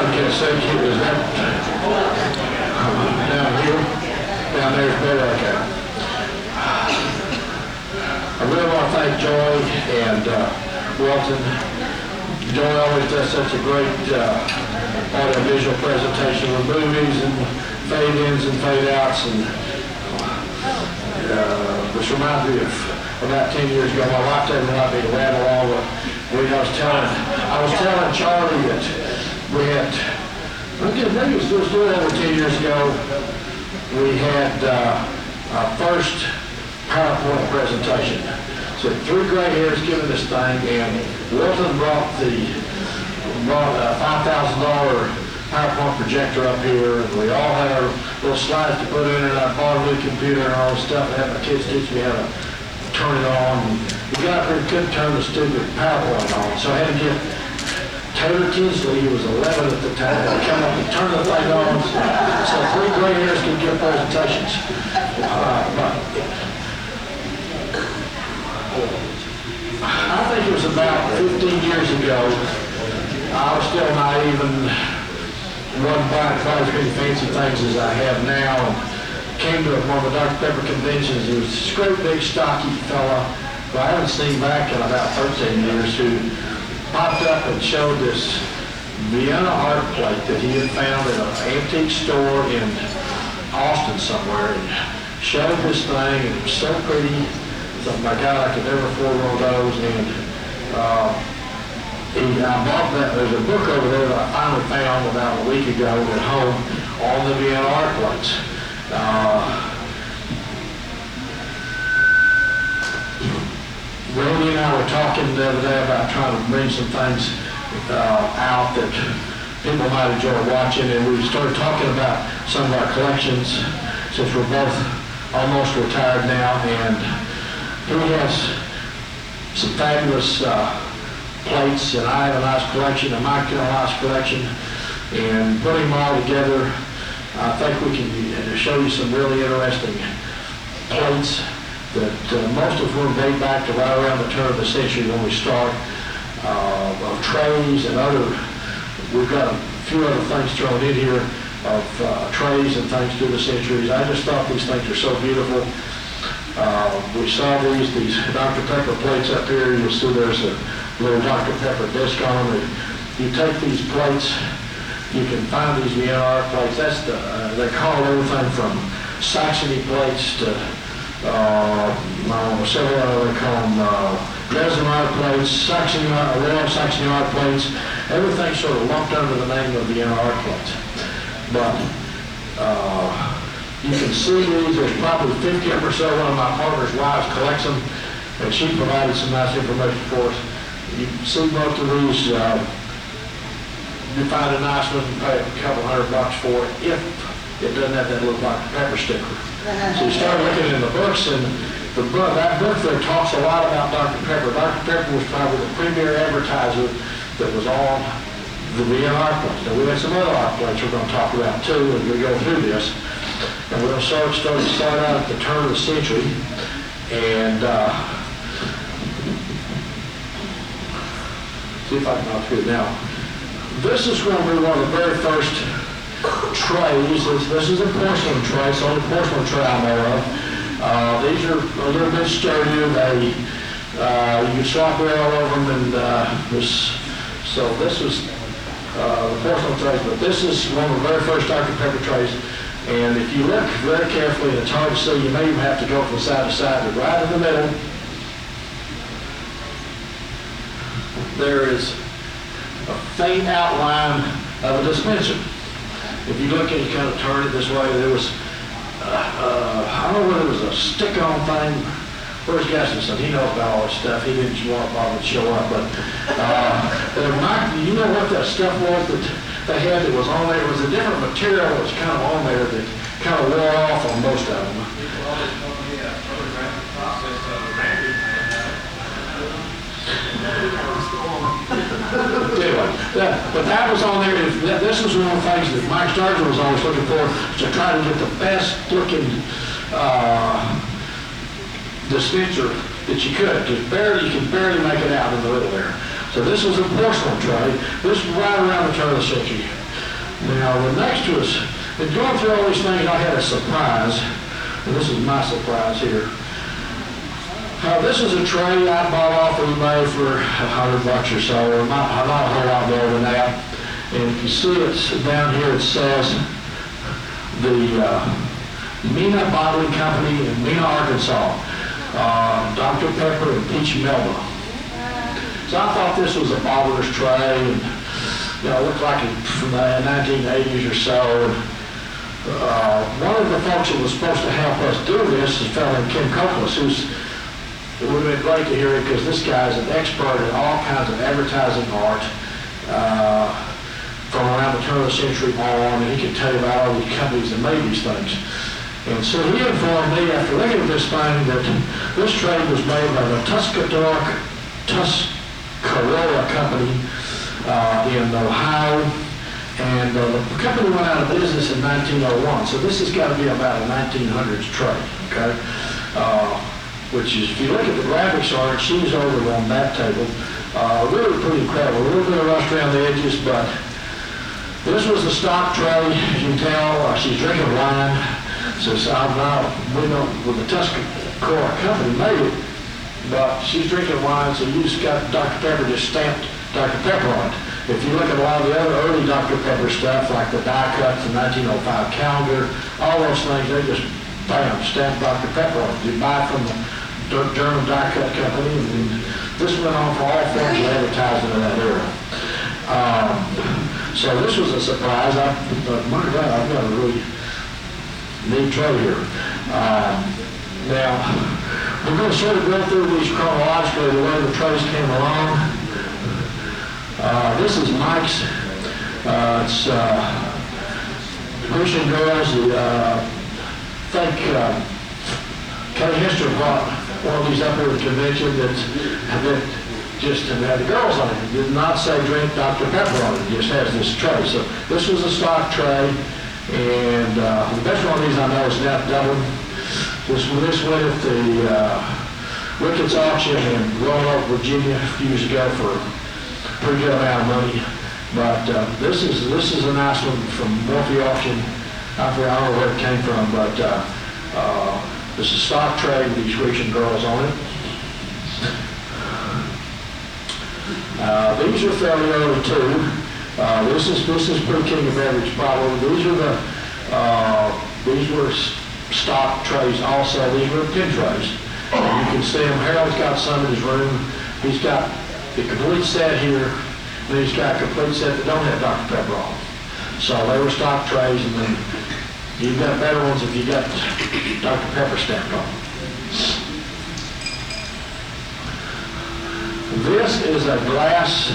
Okay, so is that down here? Down there's better, okay. I really want to thank Joy and Wilton. Joy always does such a great audio-visual presentation with movies and fade-ins and fade-outs, and which reminds me of about 10 years ago, my wife told me not to rattle all the I was telling Charlie that we had, maybe it was a little over 10 years ago, we had our first PowerPoint presentation. So 3 gray hairs giving this thing, and Wilton brought a $5,000 PowerPoint projector up here, and we all had our little slides to put in, and I bought a new computer and all this stuff, and had my kids teach me how to turn it on. We got up here and couldn't turn the stupid PowerPoint on, so I had to get Taylor Tinsley, he was 11 at the time, to come up and turn the thing on so 3 gray hairs could give presentations. I think it was about 15 years ago. I was still naive and wasn't buying quite as many fancy things as I have now. And came to one of the Dr. Pepper conventions. He was this great big stocky fella who I haven't seen back in about 13 years, who popped up and showed this Vienna art plate that he had found in an antique store in Austin somewhere, and showed this thing, and it was so pretty. I thought, my God, I could never afford one of those. And I bought that. There's a book over there that I finally found about a week ago at home on the Vienna art plates. Randy and I were talking the other day about trying to bring some things out that people might enjoy watching, and we started talking about some of our collections, since we're both almost retired now, and he has some fabulous plates, and I have a nice collection, and Mike has a nice collection, and putting them all together, I think we can show you some really interesting plates that most of them date back to right around the turn of the century when we start, of trays and other, we've got a few other things thrown in here of trays and things through the centuries. I just thought these things are so beautiful. We saw these Dr. Pepper plates up here. You'll see there's a little Dr. Pepper disc on them. You take these plates, you can find these Vienna art plates. That's they call everything from Saxony plates to several they call them Dresden art plates, Saxony art plates. Everything's sort of lumped under the name of Vienna art plates. But you can see these. There's probably 50 or so. One of my partner's wives collects them, and she provided some nice information for us. You can see most of these. You find a nice one, you pay a couple $100 for it if it doesn't have that little Dr. Pepper sticker. So you start looking in the books, and that book there talks a lot about Dr. Pepper. Dr. Pepper was probably the premier advertiser that was on the Vienna art plates. Now we have some other art plates we're going to talk about too as we go through this. And we'll start out at the turn of the century, and see if I can not it now. This is going to be one of the very first trays. This is a porcelain tray. It's the only porcelain tray I know of. These are a little bit sturdier. You can slop right all over them, and so this was the porcelain trays, but this is one of the very first Dr. Pepper trays. And if you look very carefully, and it's hard to see, you may even have to go from side to side, but right in the middle, there is a faint outline of a dispenser. If you look and you kind of turn it this way, there was, I don't know whether it was a stick-on thing. Where's Gaston? He knows about all this stuff. He didn't want to bother to show up, but you know what that stuff was that they had that was on there? It was a different material that was kind of on there that kind of wore off on most of them. Anyway, but that was on there. This was one of the things that Mike Starger was always looking for, to try to get the best looking dispenser that you could. You can barely make it out in the middle there. So this was a porcelain tray. This was right around the turn of the century. Now, the next was, in going through all these things, I had a surprise, and this is my surprise here. This is a tray I bought off eBay for $100 or so, or not a whole lot more than that. And if you see it's down here, it says the Mina Bottling Company in Mina, Arkansas, Dr. Pepper and Peach Melba. So I thought this was a bottler's tray, and it looked like it from the 1980s or so. And, one of the folks that was supposed to help us do this is a fellow named Kim Copeland, it would have been great to hear it because this guy is an expert in all kinds of advertising art from around the turn of the century on, and he can tell you about all these companies that made these things. And so he informed me after looking at this thing that this trade was made by the Tuscarora Company in Ohio, and the company went out of business in 1901. So this has got to be about a 1900s trade, okay? Which is, if you look at the graphics on it, she's over on that table. Really pretty incredible. A little bit of rust around the edges, but this was the stock tray. You can tell she's drinking wine. So we know the Tuscarora Company made it, but she's drinking wine, so you just got Dr. Pepper just stamped Dr. Pepper on it. If you look at a lot of the other early Dr. Pepper stuff, like the die cut, the 1905 calendar, all those things, they just, bam, stamped Dr. Pepper on it. You buy it from the German die cut company, and this went on for all forms of advertising in that era. So this was a surprise. My God, I've got a really neat tray here. Now, we're going to sort of go through these chronologically, the way the trays came along. This is Mike's. It's Christian girls. I think Kelly Hester brought one of these up here at the convention that just had the girls on it. It did not say drink Dr. Pepper on it. It just has this tray. So this was a stock tray, and the best one of these I know is Nat Dublin. This went at the Ricketts auction in Roanoke, Virginia, a few years ago for a pretty good amount of money. But this is a nice one from Morphe auction. I don't know where it came from, but this is a stock tray with these Grecian girls on it. These are fairly early too. This is pretty king of beverage probably. These were stock trays also. These were pin trays. You can see them. Harold's got some in his room. He's got the complete set here, and he's got a complete set that don't have Dr. Pepper on. So they were stock trays, and then you've got better ones if you got Dr. Pepper stamped on. This is a glass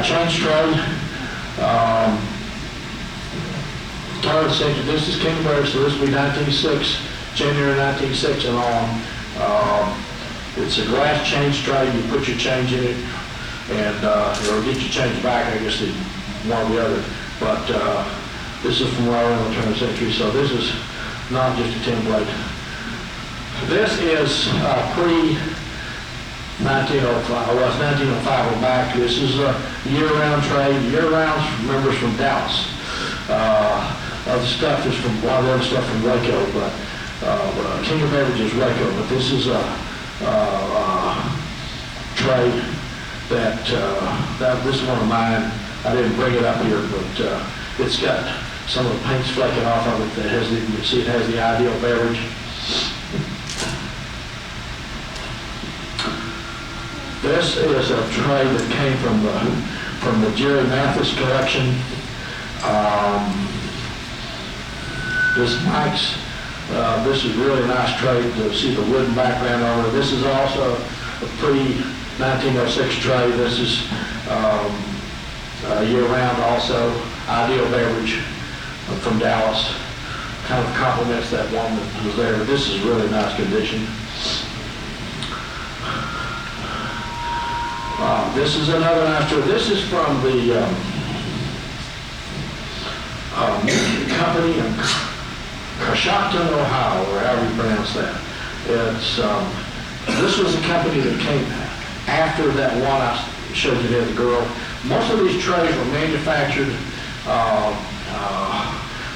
change tray. Turn of the century. This is Kingberry, so this will be 1906, January 1906 and on. It's a glass change tray. You put your change in it, and it'll get your change back, I guess, one or the other. But this is from right around the turn of the century, so this is not just a template. This is pre-1905. Well, it's 1905 or back. This is a year-round trade. Year-round members from Dallas. Other stuff is from, a lot of other stuff from Waco, but King of Beverage is Waco. But this is a trade that this is one of mine. I didn't bring it up here, but it's got some of the paint's flaking off of it. That has the, you can see it has the ideal beverage. This is a tray that came from the Jerry Mathis collection. This Mike's. This is really nice tray to see the wooden background on it. This is also a pre-1906 tray. This is year-round also. Ideal beverage from Dallas. Kind of complements that one that was there. But this is really nice condition. This is another nice tray. This is from the company in Coshocton, Ohio, or however you pronounce that. It's this was a company that came after that one I showed you there, the girl. Most of these trays were manufactured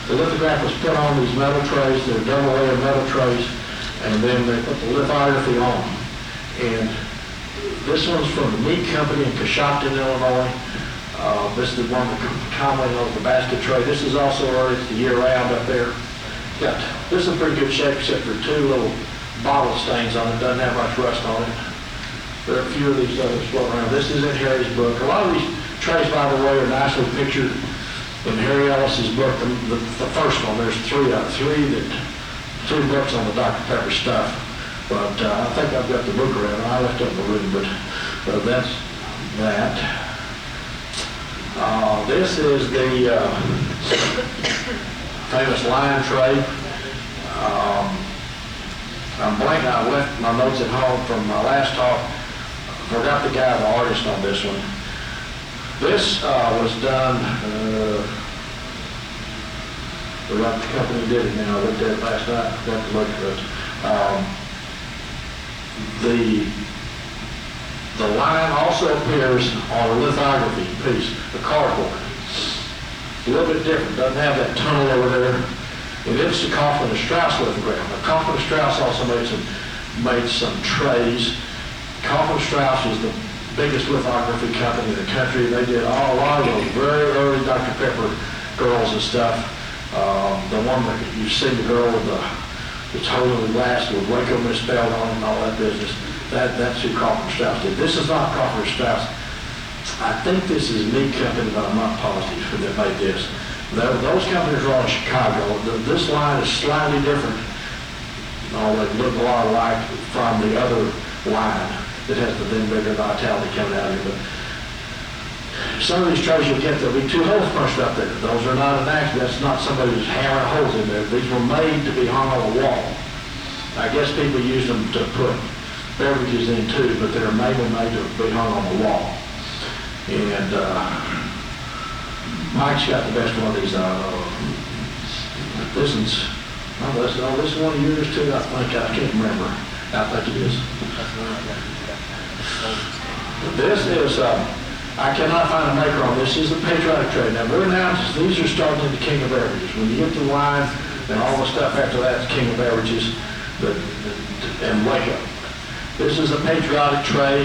The lithograph was put on these metal trays, they're double layer metal trays, and then they put the lithography on them. And this one's from the meat company in Coshocton, Illinois. This is the one that commonly known as the basket tray. This is also it's the year-round up there. This is in pretty good shape except for two little bottle stains on it. Doesn't have much rust on it. There are a few of these others floating around. This is in Harry's book. A lot of these trays, by the way, are nicely pictured in Harry Ellis's book. The first one, there's three books on the Dr. Pepper stuff. But I think I've got the book around. I left it in the room, but that's that. This is the famous lion tray. I'm blanking. I left my notes at home from my last talk. Forgot the guy, the artist on this one. This was done. The company did it now. I looked at it last night. Got to look at it. The line also appears on a lithography piece, the cardboard. A little bit different, doesn't have that tunnel over there. And it's the Kaufman and Strauss lithograph. Now, Kaufman and Strauss also made some trays. Kaufman and Strauss is the biggest lithography company in the country. They did a lot of those very early Dr. Pepper girls and stuff. The one that you see the girl with that's holding the glass with Waco misspelled on it and all that business. That's who Kaufman Strauss did. This is not Kaufman Strauss. I think this is meat company, but I'm not positive that made this. Those companies are all in Chicago. This line is slightly different. They look a lot alike from the other line that has the then bigger vitality coming out of it. But some of these trays you'll get, there'll be two holes punched up there. Those are not an accident. That's not somebody who's hammering holes in there. These were made to be hung on a wall. I guess people use them to put beverages in too, but they're mainly made to be hung on the wall. And Mike's got the best one of these. This is one of yours too. I can't remember. I think it is. This is. I cannot find a maker on this. This is the patriotic tray. Now, these are starting into King of Beverages. When you get the wine and all the stuff after that, it's King of Beverages and Waco. This is a patriotic tray.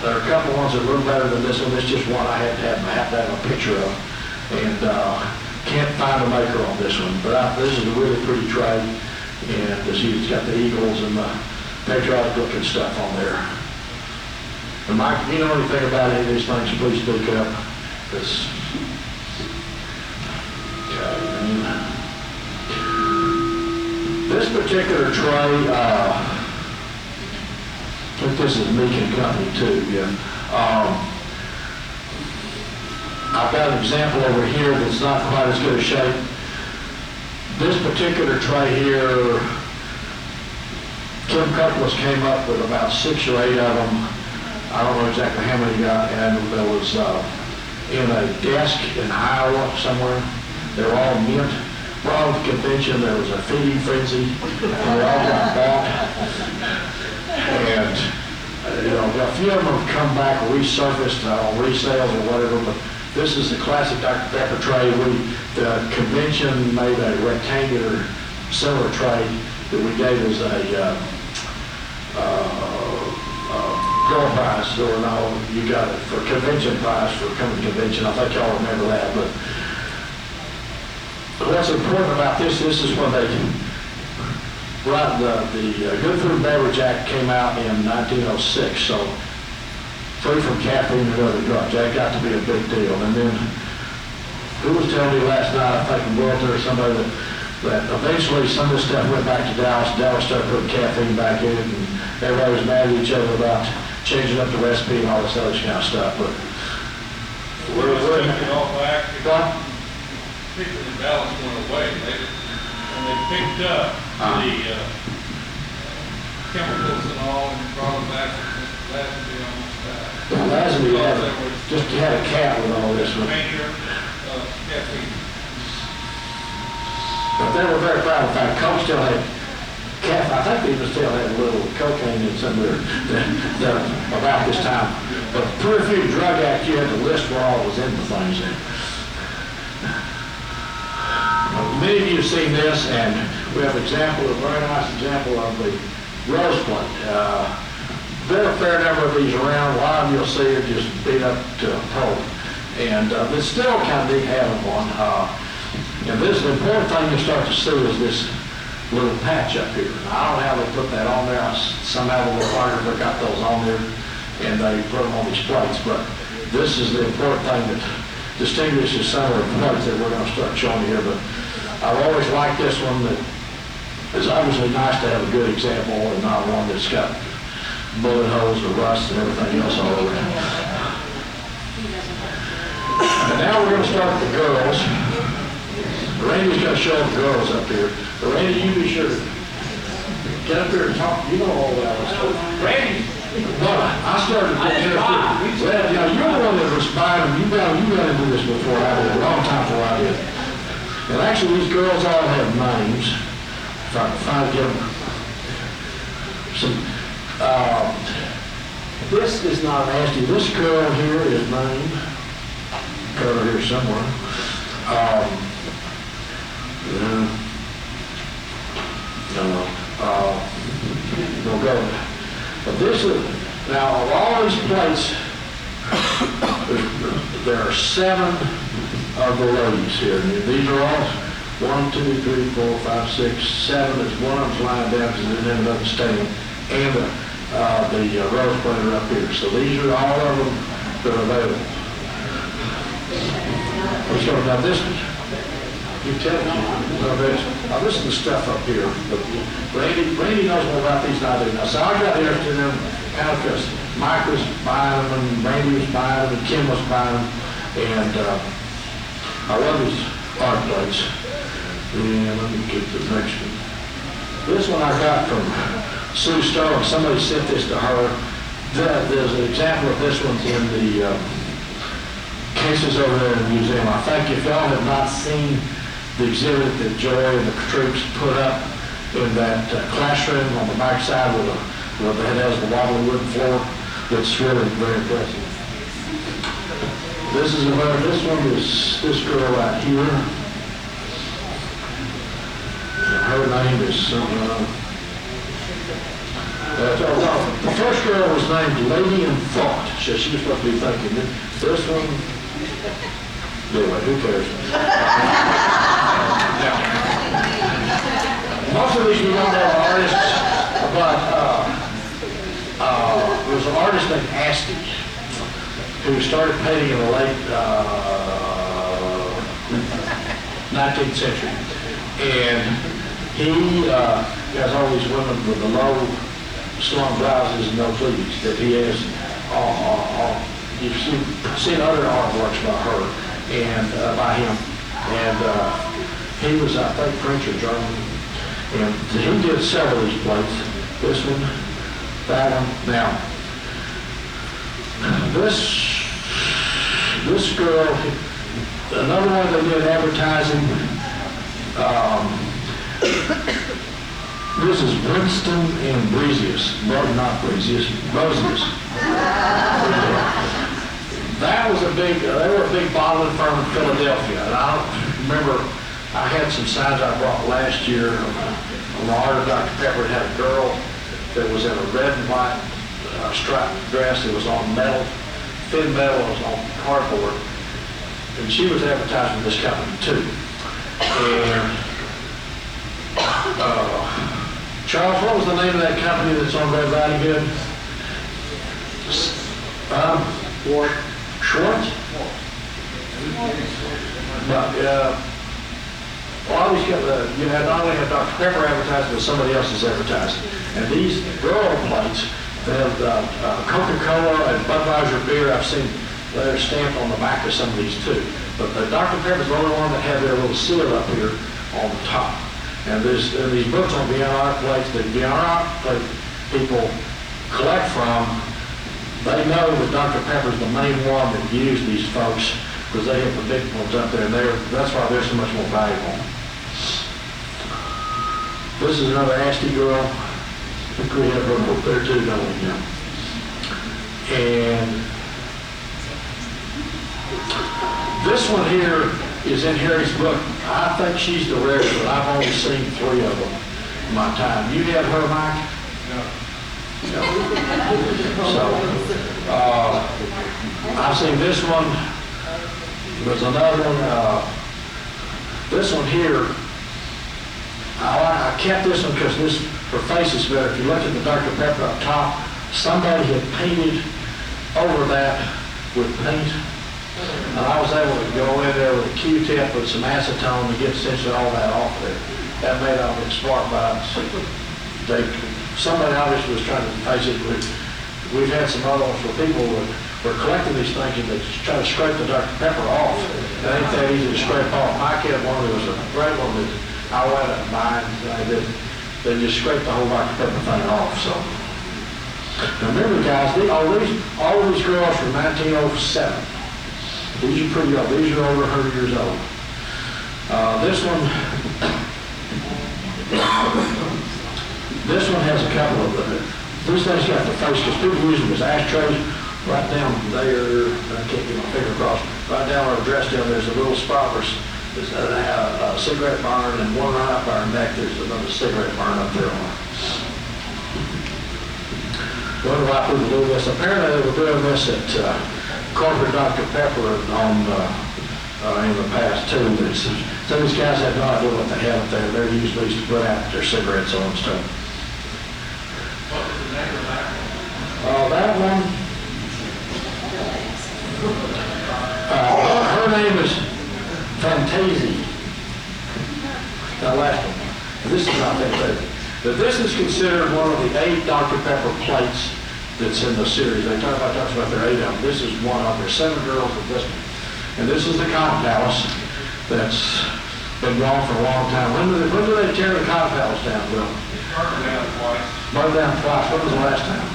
There are a couple ones that are a little better than this one. This is just one I have to have a picture of. And can't find a maker on this one. But this is a really pretty tray. And it's got the eagles and the patriotic looking stuff on there. And Mike, if you know anything about any of these things, please speak up. This particular tray, I think this is Meek and Company too, yeah. I've got an example over here that's not quite as good a shape. This particular tray here, Kim Cutless came up with about 6 or 8 of them. I don't know exactly how many got, and there was in a desk in Iowa somewhere. They were all mint. Brought at the convention, there was a feeding frenzy, and they all got bought. And a few of them have come back resurfaced on resales or whatever, but this is the classic Dr. Pepper tray. The convention made a rectangular silver tray that we gave as a girl prize, or no, you got it for convention prize for coming to convention. I think y'all remember that. But what's important about this is when the Good Food and Beverage Act came out in 1906, so free from caffeine and other drugs. That got to be a big deal. And then, who was telling me last night, I think Walter or somebody, that eventually some of this stuff went back to Dallas. Dallas started putting caffeine back in it, and everybody was mad at each other about changing up the recipe and all this other kind of stuff. But we're taking it all back. People in Dallas went away, and they picked up the chemicals and all, and brought them back. Lazenby almost died. Lazenby had a cat with all this one. Caffeine. But they were very proud of the fact Coke still had caffeine. I think they even still had a little cocaine in somewhere about this time. But per few drug act, you had to list where all was in the things in. many of you have seen this, and we have an example, a very nice example of the rose plate. There are a fair number of these around. A lot of you will see it just beat up to a pulp. And it's still kind of neat having one. And this, the important thing you start to see is this little patch up here. Now, I don't know how they put that on there. Somehow the little partners got those on there, and they put them on these plates. But this is the important thing that distinguishes some of the plates that we're going to start showing here. But I've always liked this one. That it's obviously nice to have a good example and not one that's got bullet holes or rust and everything else all over it. And now we're going to start with the girls. Randy's going to show the girls up here. But Randy, you be sure to get up here and talk. You know all that stuff. Randy! Well, I started looking at you. Well, you know, you're the one that was buying them. You got into this before I did, a long time before I did. And actually, these girls all have names. If I can find them. This is not nasty. This girl here is named. Over here somewhere. We'll go. But this is, now of all these plates, there are 7 of the ladies here. These are all 1, 2, 3, 4, 5, 6, 7. There's one of them's lying down because it ended up staying. And the rose plate are up here. So these are all of them that are available. So now this, you tell me, this is the stuff up here. But Randy knows more about these than I do. Now, so I got interested in them kind of because Mike was buying them, and Randy was buying them, and Kim was buying them, and I love these art plates. And let me get the next one. This one I got from Sue Sterling. Somebody sent this to her. There's an example of this one in the cases over there in the museum. I think if y'all have not seen the exhibit that Joy and the troops put up in that classroom on the back side where it has the wobbly wooden floor, it's really very impressive. This one is this girl right here. And her name is the first girl was named Lady in Thought. So she was supposed to be thinking this one. Anyway, who cares? Most of these we don't know are artists, but there was an artist named Asti who started painting in the late 19th century. And he has all these women with the low slung blouses and no sleeves that he has you've seen other artworks by her and by him. And he was, I think, French or German. And he did several of these plates. This one, that one. Now, this girl, another one they did advertising. This is Winston and Breezius. Well, not Breezius, Rosius. That was they were a big bottling firm in Philadelphia. And I don't remember, I had some signs I brought last year on the art of Dr. Pepper. It had a girl that was in a red and white striped dress. It was on metal, thin metal, it was on cardboard. And she was advertising this company too. And Charles, what was the name of that company that's on Red Riding Hood? Schwartz? But, well, always you had not only have Dr. Pepper advertising, but somebody else is advertising. And these girl plates, they have Coca-Cola and Budweiser beer. I've seen they're stamped on the back of some of these too. But the Dr. Pepper's the only one that had their little seal up here on the top. And there's these books on Beyond Art plates that Beyond Art plate people collect from. They know that Dr. Pepper's the main one that used these folks because they have the big ones up there, and that's why they're so much more valuable. This is another Asti girl. I think we have her up there too, don't we? Yeah. And this one here is in Harry's book. I think she's the rarest, but I've only seen 3 of them in my time. You have her, Mike? No. No. So, I've seen this one. There's another one. This one here, I kept this one because her face is better. If you look at the Dr. Pepper up top, somebody had painted over that with paint. And I was able to go in there with a Q-tip with some acetone to get essentially all that off there. That made all the smart bites. Somebody obviously was trying to face it. We've had some other ones where people were collecting these things and they try to scrape the Dr. Pepper off. It ain't that easy to scrape off. Mike had one that was a great one that I went up buying. They just scraped the whole Dr. Pepper thing off. So now remember, guys, all these girls from 1907. These are pretty old. These are over 100 years old. This one has a couple of them. This thing's got the face, because people use them as ashtrays. Right down there, I can't get my finger across, right down where I dressed down, there's a little spot where there's a cigarette burn, and one right up our neck, there's another cigarette burn up there on it. Wonder why people do this. Apparently they were doing this at corporate Dr. Pepper in the past too. Some of these guys had no idea what they had up there. They're usually used to put out their cigarettes on and stuff. What was the name of that one? That one, her name is Fantasie. That last one. And this is not Fantasie. But this is considered one of the 8 Dr. Pepper plates that's in the series. They talk about there are 8 of them. This is one of them. There's 7 girls with this one. And this is the Cotton Palace that's been gone for a long time. When did they tear the Cotton Palace down, Bill? Burned down twice. Burned down twice. When was the last time?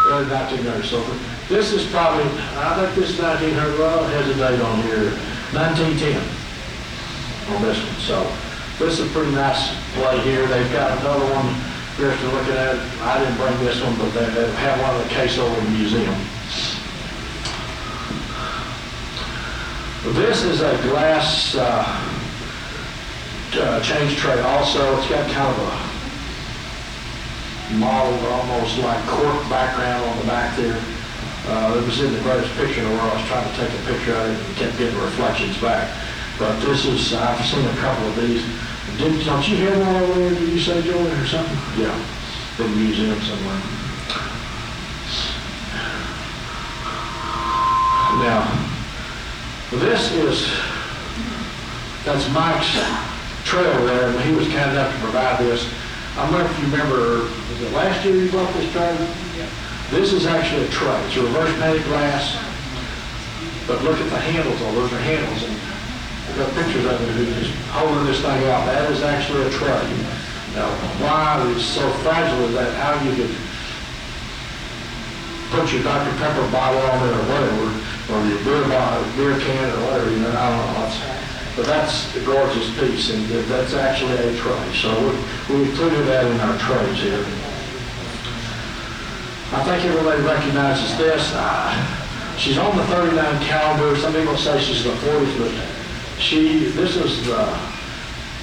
Early 1900s. Early 1900s. So this is probably, I think this is 1900, well, it has a date on here, 1910 on this one. So this is a pretty nice play here. They've got another one here to look at. I didn't bring this one, but they have one in the case over in the museum. This is a glass change tray also. It's got kind of a model, almost like cork background on the back there. It was in the greatest picture in the world. I was trying to take a picture of it and kept getting reflections back. But this is, I've seen a couple of these. Don't you have one over there, did you say, Julie, or something? Yeah, in the museum somewhere. Now, that's Mike's trail there, and he was kind enough to provide this. I don't know if you remember, was it last year you bought this tray? Yeah. This is actually a tray. It's a reverse painted glass, but look at the handles on those are handles, and I've got pictures of him who's just holding this thing out. That is actually a tray. Now, why it's so fragile is that how you could put your Dr. Pepper bottle on there or whatever, or your beer bottle, beer can or whatever, I don't know. But that's a gorgeous piece, and that's actually a tray. So we included that in our trays here. I think everybody recognizes this. She's on the 39 calendar. Some people say she's in the 40s, but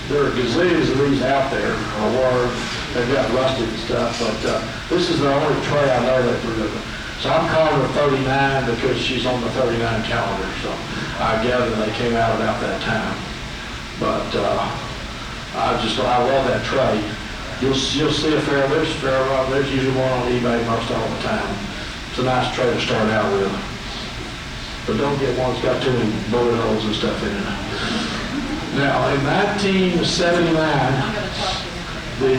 there are gazillions of these out there, or they've got rusted and stuff, but this is the only tray I know that we're doing. So I'm calling her 39 because she's on the 39 calendar. So I gather they came out about that time. But I love that tray. You'll see there's usually one on eBay most all the time. It's a nice tray to start out with. But don't get one that's got too many bullet holes and stuff in it. Now, in 1979, they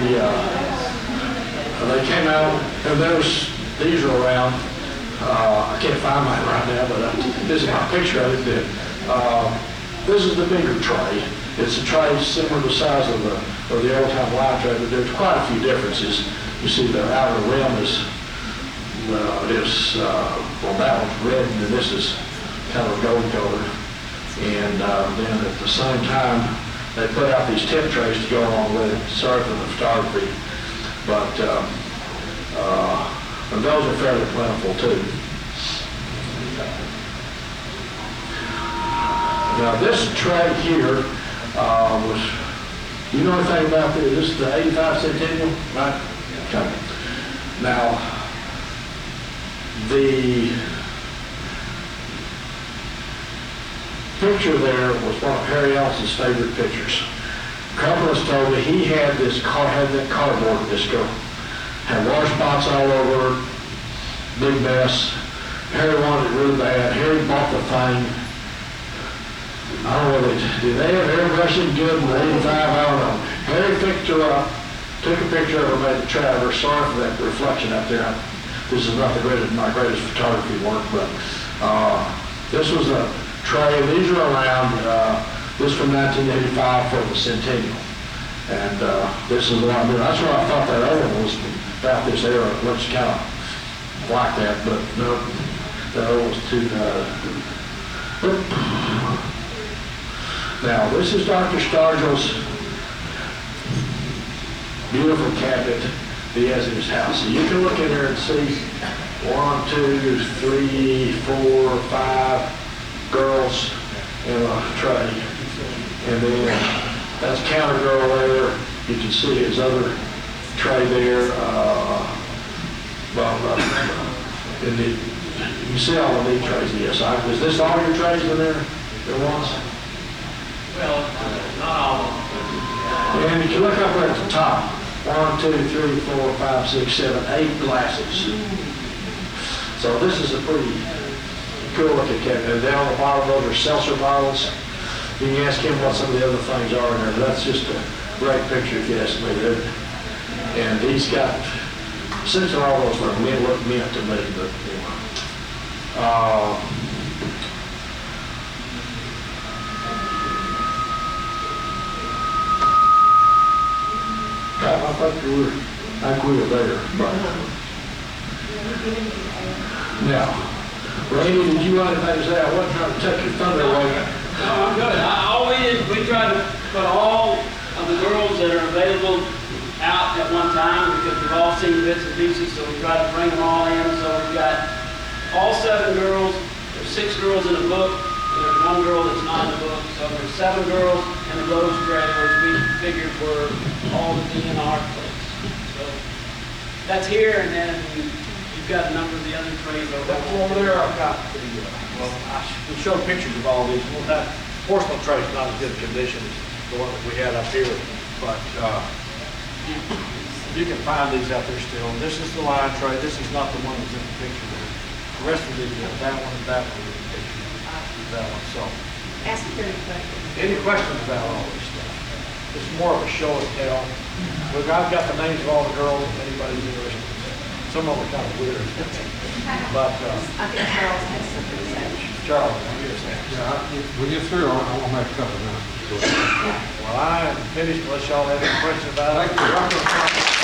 came out, and these are around. I can't find mine right now, but this is my picture of it. This is the bigger tray. It's a tray similar to the size of the old-time line tray, but there's quite a few differences. You see the outer rim is well, that one's red, and then this is kind of gold color. And then at the same time, they put out these tip trays to go along with it. Sorry for the photography, but and those are fairly plentiful too. Now, this tray here, was, you know anything about this? This is the 85 Centennial, right? Okay. Now, the picture there was one of Harry Ellis's favorite pictures. Couplers told me he had that cardboard disco. Had water spots all over it, big mess. Harry wanted it really bad. Harry bought the thing. I don't know, did they have airbrushing good in the 85? I don't know. Harry picked her up, took a picture of her, made the traverse. Sorry for that reflection up there. This is not my greatest photography work, but this was a tray. These are around, this from 1985 for the Centennial. And this is a lot more. That's why I thought that other one was about this era. It looks kind of like that, but no, that other was too, Now, this is Dr. Stargill's beautiful cabinet that he has in his house. So you can look in there and see 1, 2, 3, 4, 5 girls in a tray. And then that's counter girl there. You can see his other tray there. And you can see all of these trays. Yes, is this all your trays in there at once? Well, not all of them. And if you look up there at the top, 1, 2, 3, 4, 5, 6, 7, 8 glasses. So this is a pretty cool looking cabinet. And down on the bottom, those are seltzer bottles. You can ask him what some of the other things are in there. That's just a great picture if you ask me. And he's got, since all those were look mint to me, but I think we were there. But now, Randy, did you want anything to say? I wasn't trying to take your thunder away. No, I'm good. We tried to put all of the girls that are available out at one time because we've all seen bits and pieces, so we tried to bring them all in. So we've got all 7 girls. There's 6 girls in the book. There's 1 girl that's not in the book. So there's 7 girls in the Rose tray, which we figured were all the DNR plays. So that's here, and then you've got a number of the other trays Over there, I've got we showed pictures of all these. Well, that porcelain tray is not as good a condition as the one that we had up here, but you can find these out there still. This is the line tray. This is not the one that's in the picture there. The rest of these, that one and that one in the picture. That one. So, Ask me any questions. any questions about all this stuff? It's more of a show and tell. I've got the names of all the girls if anybody's interested. Some of them are kind of weird. But, I think Charles has something to say. Charles, you just asked. Yeah, when you get through, I want to make a couple of minutes. Well, I am finished unless y'all have any questions about it. Thank you.